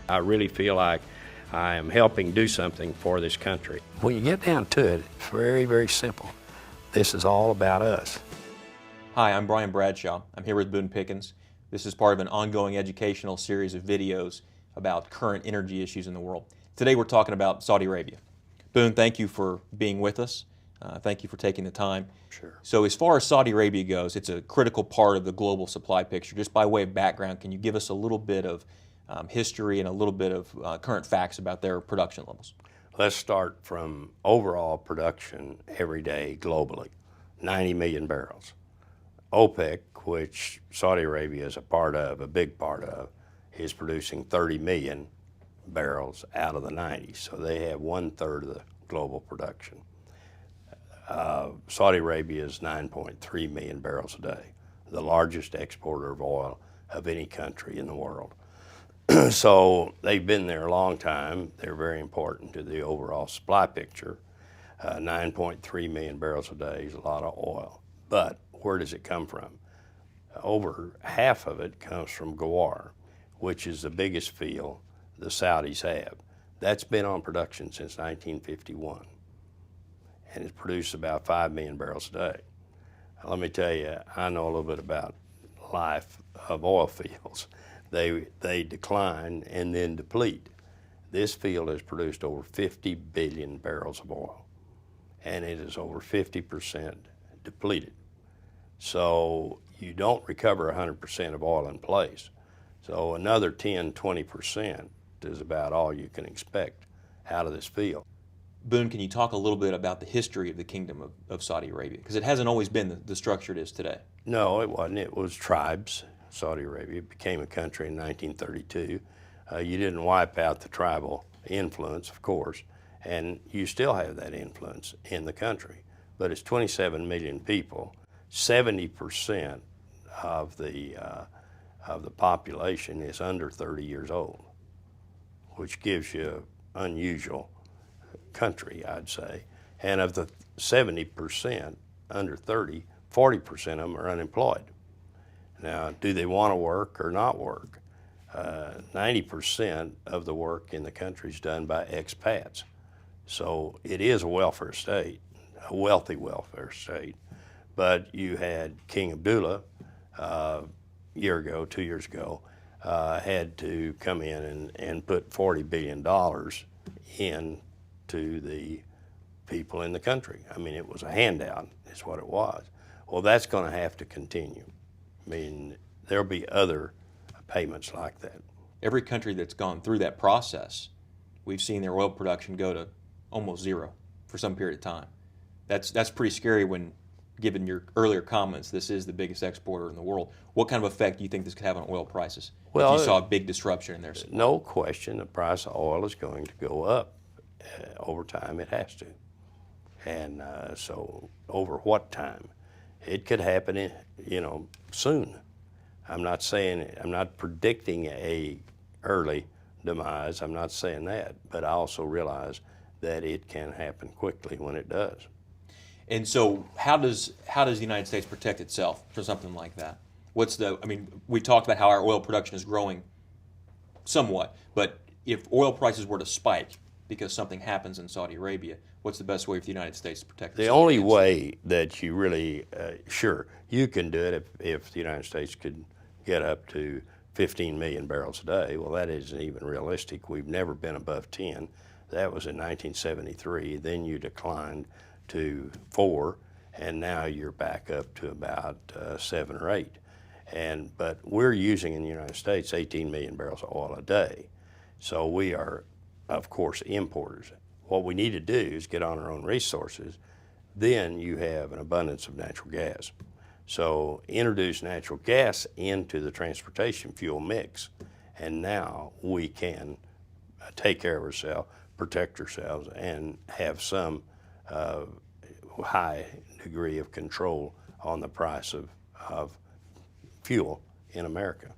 I really feel like I am helping do something for this country. When you get down to it, it's very, very simple. This is all about us. Hi, I'm Brian Bradshaw. I'm here with Boone Pickens. This is part of an ongoing educational series of videos about current energy issues in the world. Today we're talking about Saudi Arabia. Boone, thank you for being with us. Thank you for taking the time. Sure. So as far as Saudi Arabia goes, it's a critical part of the global supply picture. Just by way of background, can you give us a little bit of history and a little bit of current facts about their production levels? Let's start from overall production every day globally, 90 million barrels. OPEC, which Saudi Arabia is a part of, a big part of, is producing 30 million barrels out of the 90. So they have 1/3 of the global production. Saudi Arabia is 9.3 million barrels a day, the largest exporter of oil of any country in the world. So they've been there a long time. They're very important to the overall supply picture. 9.3 million barrels a day is a lot of oil. But where does it come from? Over half of it comes from Ghawar, which is the biggest field the Saudis have. That's been on production since 1951, and it's produced about 5 million barrels a day. Now, let me tell you, I know a little bit about life of oil fields. They decline and then deplete. This field has produced over 50 billion barrels of oil, and it is over 50% depleted. So you don't recover 100% of oil in place. So another 10–20% is about all you can expect out of this field. Boone, can you talk a little bit about the history of the Kingdom of Saudi Arabia? Because it hasn't always been the structure it is today. No, it wasn't. It was tribes. Saudi Arabia became a country in 1932. You didn't wipe out the tribal influence, of course, and you still have that influence in the country. But it's 27 million people. 70% of the population is under 30 years old, which gives you an unusual country, I'd say. And of the 70% under 30, 40% of them are unemployed. Now, do they want to work or not work? 90% of the work in the country is done by expats. So it is a welfare state, a wealthy welfare state. But you had King Abdullah year ago, 2 years ago, had to come in and put $40 billion into the people in the country. I mean, it was a handout, is what it was. Well, that's going to have to continue. I mean, there'll be other payments like that. Every country that's gone through that process, we've seen their oil production go to almost zero for some period of time. That's pretty scary when, given your earlier comments, this is the biggest exporter in the world. What kind of effect do you think this could have on oil prices? Well, if you saw a big disruption in their supply? No question, the price of oil is going to go up. Over time, it has to. And so over what time? It could happen, soon. I'm not predicting a early demise. I'm not saying that, but I also realize that it can happen quickly when it does. And so how does the United States protect itself for something like that? We talked about how our oil production is growing somewhat, but if oil prices were to spike because something happens in Saudi Arabia, what's the best way for the United States to protect itself? The only way that you really, sure, you can do it if the United States could get up to 15 million barrels a day. Well, that isn't even realistic. We've never been above 10. That was in 1973. Then you declined to 4, and now you're back up to about 7 or 8. But we're using in the United States 18 million barrels of oil a day. So we are, of course, importers. What we need to do is get on our own resources. Then you have an abundance of natural gas. So introduce natural gas into the transportation fuel mix, and now we can take care of ourselves, protect ourselves, and have some high degree of control on the price of fuel in America.